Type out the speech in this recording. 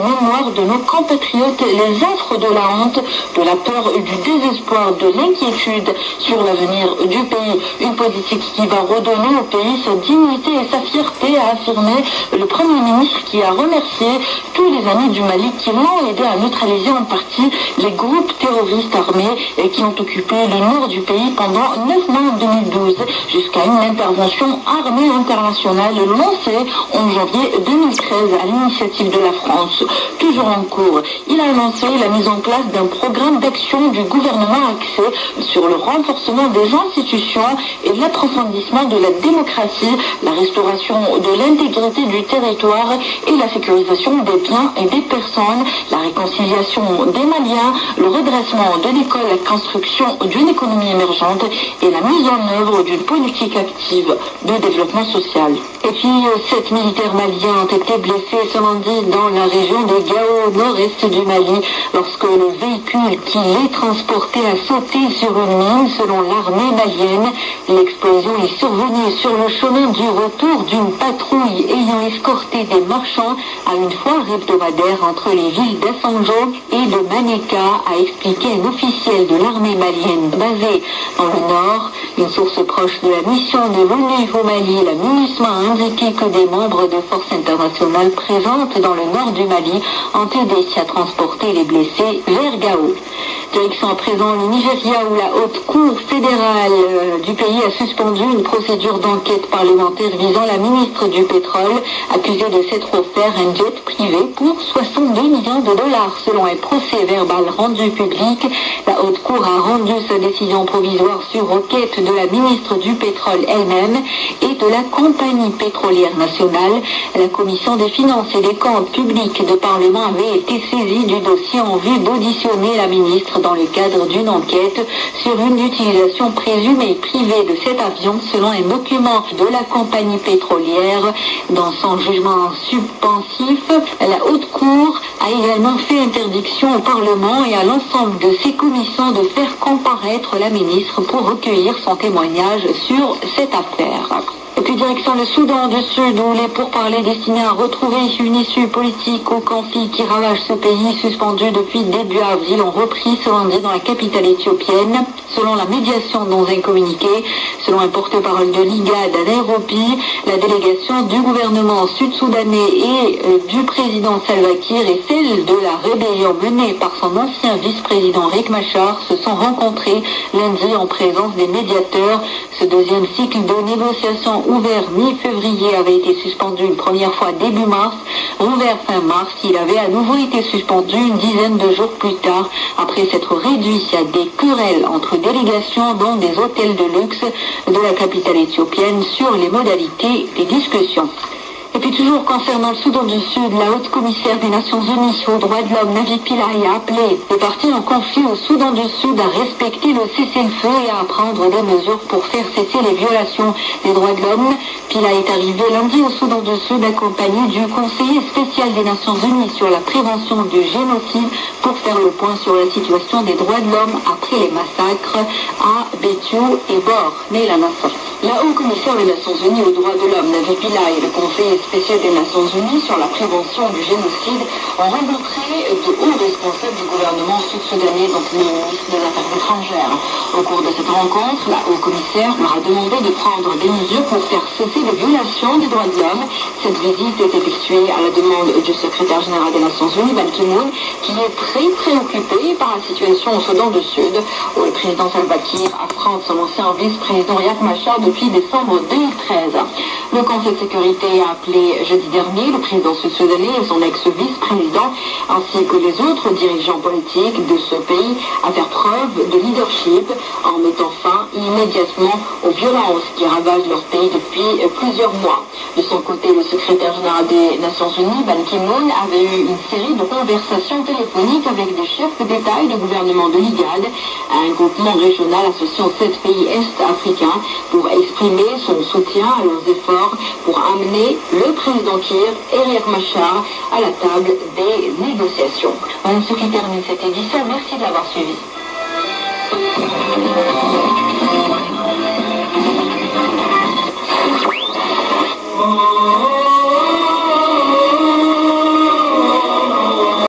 Mémoire de nos compatriotes, les affres de la honte, de la peur, du désespoir, de l'inquiétude sur l'avenir du pays. Une politique qui va redonner au pays sa dignité et sa fierté, a affirmé le Premier ministre, qui a remercié tous les amis du Mali qui l'ont aidé à neutraliser en partie les groupes terroristes armés qui ont occupé le nord du pays pendant 9 mois en 2012, jusqu'à une intervention armée internationale lancée en janvier 2013 à l'initiative de la France. Toujours en cours, il a annoncé la mise en place d'un programme d'action du gouvernement axé sur le renforcement des institutions et l'approfondissement de la démocratie, la restauration de l'intégrité du territoire et la sécurisation des biens et des personnes, la réconciliation des Maliens, le redressement de l'école, la construction d'une économie émergente et la mise en œuvre d'une politique active de développement social. Et puis, 7 militaires maliens ont été blessés ce lundi dans la région de Gao, nord-est du Mali, lorsque le véhicule qui les transportait a sauté sur une mine, selon l'armée malienne. L'explosion est survenue sur le chemin du retour d'une patrouille ayant escorté des marchands à une foire hebdomadaire entre les villes d'Assanjo et de Manéka, a expliqué un officiel de l'armée malienne basé dans le nord. Une source proche de la mission de l'ONU au Mali, la MINUSMA, a indiqué que des membres de forces internationales présentes dans le nord du Mali ont aidé à transporter les blessés vers Gao. Direction à présent le Nigeria, où la haute cour fédérale du pays a suspendu une procédure d'enquête parlementaire visant la ministre du pétrole, accusée de s'être offert un jet privé pour 62 millions de dollars, selon un procès verbal rendu public. La haute cour a rendu sa décision provisoire sur requête de la ministre du pétrole elle-même et de la compagnie pétrolière nationale. La commission des finances et des comptes publics du Parlement avait été saisie du dossier en vue d'auditionner la ministre dans le cadre d'une enquête sur une utilisation présumée privée de cet avion, selon un document de la compagnie pétrolière. Dans son jugement suspensif, la haute cour a également fait interdiction au Parlement et à l'ensemble de ses commissions de faire comparaître la ministre pour recueillir son témoignage sur cette affaire. Et puis direction le Soudan du Sud, où les pourparlers destinés à retrouver une issue politique au conflit qui ravage ce pays, suspendu depuis début avril, ont repris ce lundi dans la capitale éthiopienne. Selon la médiation dans un communiqué, selon un porte-parole de l'IGAD à Nairobi, la délégation du gouvernement sud-soudanais et du président Salva Kiir et celle de la rébellion menée par son ancien vice-président Riek Machar se sont rencontrés lundi en présence des médiateurs. Ce deuxième cycle de négociations ouvert mi-février avait été suspendu une première fois début mars. Rouvert fin mars, il avait à nouveau été suspendu une dizaine de jours plus tard, après s'être réduit à des querelles entre délégations dans des hôtels de luxe de la capitale éthiopienne sur les modalités des discussions. Et puis toujours concernant le Soudan du Sud, la haute commissaire des Nations Unies aux droits de l'homme, Navi Pillay, a appelé les parties en conflit au Soudan du Sud à respecter le cessez-le-feu et à prendre des mesures pour faire cesser les violations des droits de l'homme. Pillay est arrivé lundi au Soudan du Sud accompagné du conseiller spécial des Nations Unies sur la prévention du génocide pour faire le point sur la situation des droits de l'homme après les massacres à Béthio et Bor. La haute commissaire des Nations Unies aux droits de l'homme, Navi Pillay, et le conseiller spécial des Nations Unies sur la prévention du génocide ont rencontré de hauts responsables du gouvernement sud-soudanais, donc le ministre des Affaires étrangères. Au cours de cette rencontre, la haute commissaire leur a demandé de prendre des mesures pour faire cesser les violations des droits de l'homme. Cette visite est effectuée à la demande du secrétaire général des Nations Unies, Ban Ki-moon, qui est très préoccupé par la situation au Soudan du Sud, où le président Salva Kiir affronte son ancien vice-président Riek Machar depuis décembre 2013. Le Conseil de sécurité a appelé jeudi dernier le président sud-soudanais et son ex-vice-président, ainsi que les autres dirigeants politiques de ce pays, à faire preuve de leadership en mettant fin immédiatement aux violences qui ravagent leur pays depuis plusieurs mois. De son côté, le secrétaire général des Nations Unies, Ban Ki-moon, avait eu une série de conversations téléphoniques avec des chefs d'État et de gouvernement de l'IGAD, un groupement régional associant 7 pays est-africains, pour exprimer son soutien à leurs efforts pour amener le président Kiir et Riek Machar à la table des négociations. Voilà ce qui termine cette édition. Merci de l'avoir suivi.